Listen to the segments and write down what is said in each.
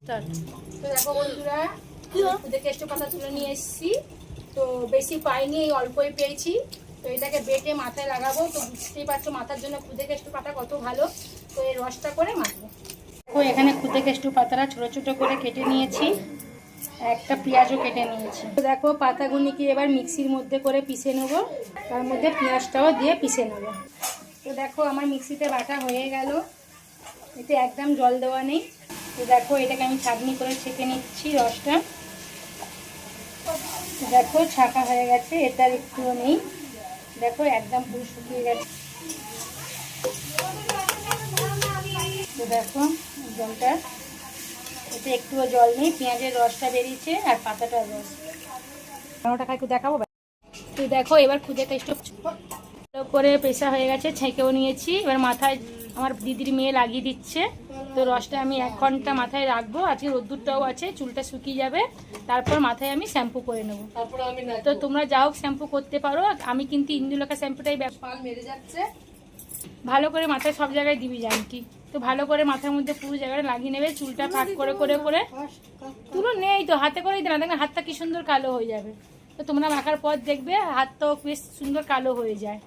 তো দেখো বন্ধুরা, খুদে কেষ্ট পাতা তুলে নিয়ে এসেছি। তো বেশি পাইনি, এই অল্পই পেয়েছি। তো এটাকে বেটে মাথায় লাগাবো। তো বুঝতেই পারছো মাথার জন্য খুদে কেষ্ট পাতা কত ভালো। তো এই রসটা করে মাখবো। তো এখানে খুদে কেষ্ট পাতাটা ছোট ছোট করে কেটে নিয়েছি, একটা পেঁয়াজও কেটে নিয়েছি। তো দেখো পাতাগুলিকে এবার মিক্সির মধ্যে করে পিষে নেবো, তার মধ্যে পেঁয়াজটাও দিয়ে পিষে নেবো। তো দেখো আমার মিক্সিতে বাটা হয়ে গেল, এতে একদম জল দেওয়া নেই। তো দেখো এটাকে আমি ছাঁকনি করে ছেঁকে নিচ্ছি রসটা। দেখো ছাঁকা হয়ে গেছে, এটার একটুও নেই। দেখো একদম পুরো শুকিয়ে গেছে। তো দেখো জলটা, এতে একটুও জল নেই, পেঁয়াজের রসটা বেরিয়েছে আর পাতাটার রস। টাকা একটু দেখাবো। তো দেখো এবার খুদে কেষ্ট করে পেশা হয়ে গেছে, ছেঁকেও নিয়েছি। এবার মাথায় আমার দিদির মেয়ে লাগিয়ে দিচ্ছে। তো রসটা আমি 1 ঘন্টা মাথায় রাখবো। আজকে রোদ্দুরটাও আছে, চুলটা শুকিয়ে যাবে। তারপর মাথায় আমি শ্যাম্পু করে নেবো। তো তোমরা যা হোক শ্যাম্পু করতে পারো, আমি কিন্তু ইন্দুলেখা শ্যাম্পুটাই ব্যবহার। মেরে যাচ্ছে, ভালো করে মাথায় সব জায়গায় দিবি জানকি। তো ভালো করে মাথার মধ্যে পুরো জায়গাটা লাগিয়ে নেবে, চুলটা ফাঁক করে করে করে। তুলো নেই তো, হাতে করেই দেনা, দেখবেন হাতটা কি সুন্দর কালো হয়ে যাবে। তো তোমরা মাখার পর দেখবে হাতটাও বেশ সুন্দর কালো হয়ে যায়।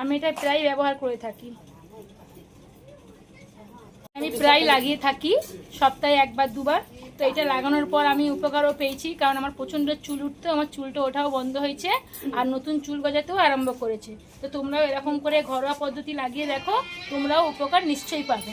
আমি এটা প্রায় ব্যবহার করে থাকি, আমি প্রায় লাগিয়ে থাকি সপ্তাহে 1 বার 2 বার। তো এটা লাগানোর পর আমি উপকারও পেয়েছি, কারণ আমার প্রচণ্ড চুল উঠতো, আমার চুলটা ওঠাও বন্ধ হয়েছে আর নতুন চুল গজাতেও আরম্ভ করেছে। তো তোমরাও এরকম করে ঘরোয়া পদ্ধতি লাগিয়ে দেখো, তোমরাও উপকার নিশ্চয়ই পাবে।